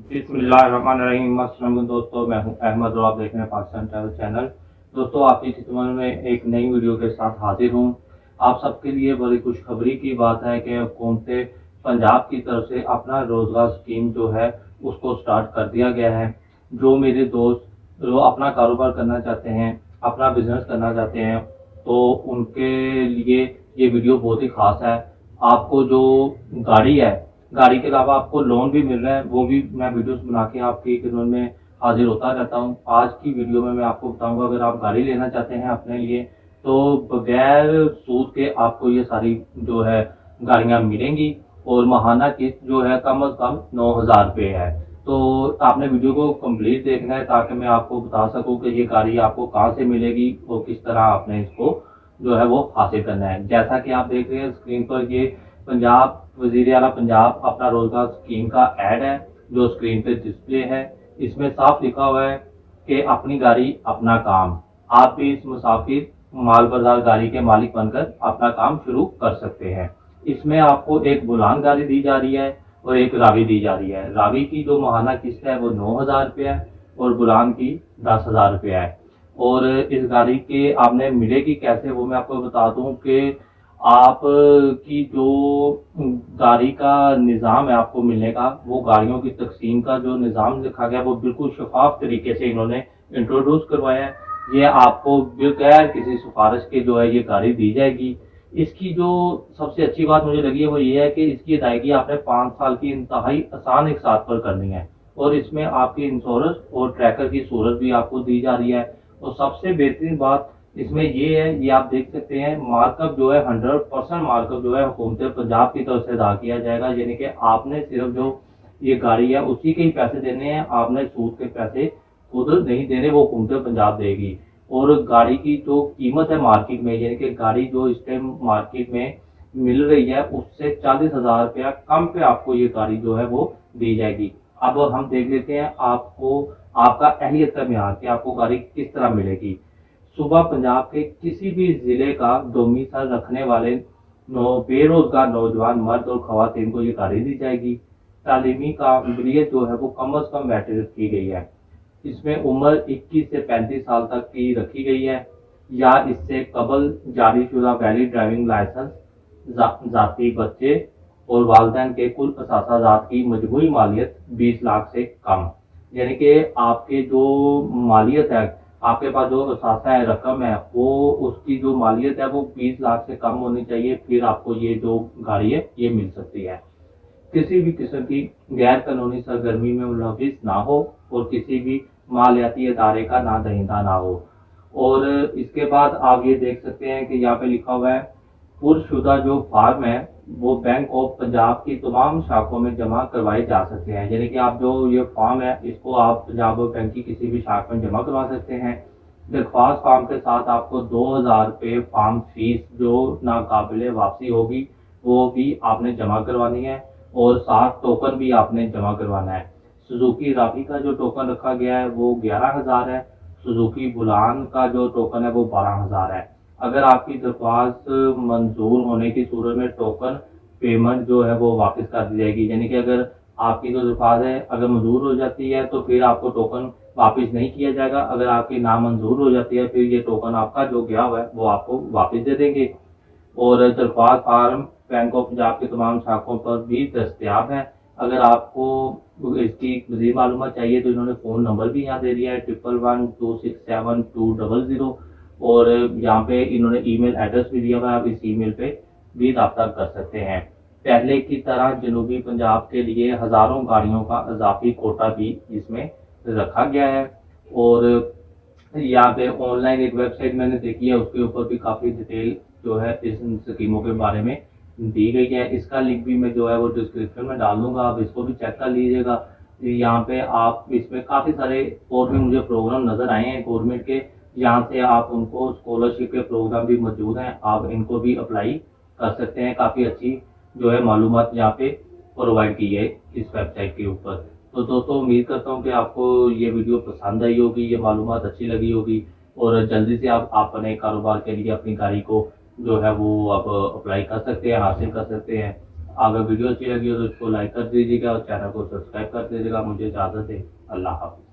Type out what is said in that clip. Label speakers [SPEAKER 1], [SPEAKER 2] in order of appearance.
[SPEAKER 1] बिस्मिल्लाहिर्रहमानिर्रहीम। अस्सलाम दोस्तों, मैं हूं अहमद और आप देख रहे हैं पाकिस्तान ट्रैवल चैनल। दोस्तों, आपकी खिदमत में एक नई वीडियो के साथ हाजिर हूं। आप सबके लिए बड़ी खुशखबरी की बात है कि हुकूमत पंजाब की तरफ से अपना रोजगार स्कीम जो है उसको स्टार्ट कर दिया गया है। जो मेरे दोस्त जो अपना कारोबार करना चाहते हैं, अपना बिजनेस करना चाहते हैं, तो उनके लिए ये वीडियो बहुत ही खास है। आपको जो गाड़ी है, गाड़ी के अलावा आपको लोन भी मिल रहा है, वो भी मैं वीडियोस बना के आपकी खिदमत में हाजिर होता रहता हूँ। आज की वीडियो में मैं आपको बताऊंगा, अगर आप गाड़ी लेना चाहते हैं अपने लिए तो बगैर सूद के आपको ये सारी जो है गाड़ियां मिलेंगी और माहाना किस्त जो है कम अज कम 9,000 रुपये है। तो आपने वीडियो को कंप्लीट देखना है ताकि मैं आपको बता सकूं कि ये गाड़ी आपको कहाँ से मिलेगी और किस तरह आपने इसको जो है वो हासिल करना है। जैसा कि आप देख रहे हैं स्क्रीन पर, ये पंजाब वजीर आला पंजाब अपना रोजगार स्कीम का ऐड है जो स्क्रीन पे डिस्प्ले है। इसमें साफ लिखा हुआ है कि अपनी गाड़ी अपना काम। आप भी इस मुसाफिर माल बाजार गाड़ी के मालिक बनकर अपना काम शुरू कर सकते हैं। इसमें आपको एक बुलान गाड़ी दी जा रही है और एक रावी दी जा रही है। रावी की जो माहाना किस्त है वो 9,000 रुपये है और बुलान की 10,000 रुपये है। और इस गाड़ी के आपने मिलेगी कैसे वो मैं आपको बता दूं कि आप की जो गाड़ी का निज़ाम है आपको मिलने का, वो गाड़ियों की तकसीम का जो निज़ाम लिखा गया वो बिल्कुल शफाफ तरीके से इन्होंने इंट्रोड्यूस करवाया है। ये आपको बगैर किसी सिफारिश के जो है ये गाड़ी दी जाएगी। इसकी जो सबसे अच्छी बात मुझे लगी है वो ये है कि इसकी अदायगी आपने 5 साल की इंतहाई आसान एक साथ पर करनी है और इसमें आपकी इंश्योरेंस और ट्रैकर की सहूलत भी आपको दी जा रही है। और सबसे बेहतरीन बात इसमें ये है, ये आप देख सकते हैं, मार्कअप जो है 100% मार्कअप जो है हुकूमत पंजाब की तरफ से अदा किया जाएगा। यानी कि आपने सिर्फ जो ये गाड़ी है उसी के ही पैसे देने हैं, आपने सूद के पैसे खुद नहीं देने, वो हुकूमत पंजाब देगी। और गाड़ी की जो कीमत है मार्केट में, यानी कि गाड़ी जो इस टाइम मार्केट में मिल रही है उससे 40,000 रुपया कम पे आपको ये गाड़ी जो है वो दी जाएगी। अब हम देख लेते हैं आपको आपका अहलियत का म्यार कि आपको गाड़ी किस तरह मिलेगी। सुबह पंजाब के किसी भी जिले का डोमिसाइल रखने वाले बेरोजगार नौजवान मर्द और खवातीन को ये गाड़ी दी जाएगी। तालीमी काबिलियत जो है वो कम अज कम मैटर की गई है। इसमें उम्र 21 से 35 साल तक की रखी गई है या इससे कबल जारी शुदा वैलिड ड्राइविंग लाइसेंस, जाती बच्चे और वालदैन के कुल असासाजात की मजमूई मालियत 20 लाख से कम। यानी कि आपके जो मालियत है, आपके पास जो असासा है, रकम है, वो उसकी जो मालियत है वो 20 लाख से कम होनी चाहिए, फिर आपको ये जो गाड़ी है ये मिल सकती है। किसी भी किस्म की गैर कानूनी सरगर्मी में मुलविस ना हो और किसी भी मालियाती इदारे का ना दहिंदा ना हो। और इसके बाद आप ये देख सकते हैं कि यहाँ पे लिखा हुआ है पुरशुदा जो फॉर्म है वो बैंक ऑफ पंजाब की तमाम शाखों में जमा करवाए जा सकते हैं। यानी कि आप जो ये फॉर्म है इसको आप पंजाब बैंक की किसी भी शाखा में जमा करवा सकते हैं। दरख्वास्त फॉर्म के साथ आपको 2,000 रुपये फॉर्म फीस जो नाकाबिले वापसी होगी वो भी आपने जमा करवानी है और 7 टोकन भी आपने जमा करवाना है। सुजुकी राफी का जो टोकन रखा गया है वो 11,000 है। सुजुकी बुलान का जो टोकन है वो 12,000 है। अगर आपकी दरख्वास्त मंजूर होने की सूरत में टोकन पेमेंट जो है वो वापस कर दी जाएगी। यानी कि अगर आपकी जो दरख्वास्त है अगर मंजूर हो जाती है तो फिर आपको टोकन वापस नहीं किया जाएगा। अगर आपकी नामंजूर हो जाती है फिर ये टोकन आपका जो गया हुआ है वो आपको वापस दे देंगे। और दरख्वास्त फार्म बैंक ऑफ पंजाब के तमाम शाखों पर भी दस्तियाब है। अगर आपको इसकी मज़ीद मालूमात चाहिए तो इन्होंने फ़ोन नंबर भी यहाँ दे दिया है 1112672000। और यहाँ पे इन्होंने ईमेल एड्रेस भी दिया हुआ है, आप इस ईमेल पे भी रब्ता कर सकते हैं। पहले की तरह जनूबी पंजाब के लिए हज़ारों गाड़ियों का इजाफी कोटा भी इसमें रखा गया है। और यहाँ पे ऑनलाइन एक वेबसाइट मैंने देखी है, उसके ऊपर भी काफ़ी डिटेल जो है इस स्कीमों के बारे में दी गई है। इसका लिंक भी मैं जो है वो डिस्क्रिप्शन में डाल दूंगा, आप इसको भी चेक कर लीजिएगा। यहाँ पे आप इसमें काफ़ी सारे और भी मुझे प्रोग्राम नज़र आए हैं गवर्नमेंट के, यहाँ से आप उनको स्कॉलरशिप के प्रोग्राम भी मौजूद हैं, आप इनको भी अप्लाई कर सकते हैं। काफ़ी अच्छी जो है मालूमात यहाँ पे प्रोवाइड की है इस वेबसाइट के ऊपर। तो दोस्तों उम्मीद करता हूँ कि आपको ये वीडियो पसंद आई होगी, ये मालूमात अच्छी लगी होगी और जल्दी से आप अपने कारोबार के लिए अपनी गाड़ी को जो है वो आप अप्लाई कर सकते हैं, हासिल कर सकते हैं। अगर वीडियो अच्छी लगी हो तो इसको लाइक कर दीजिएगा और चैनल को सब्सक्राइब कर दीजिएगा। मुझे इजाज़त है, अल्लाह हाफ़िज़।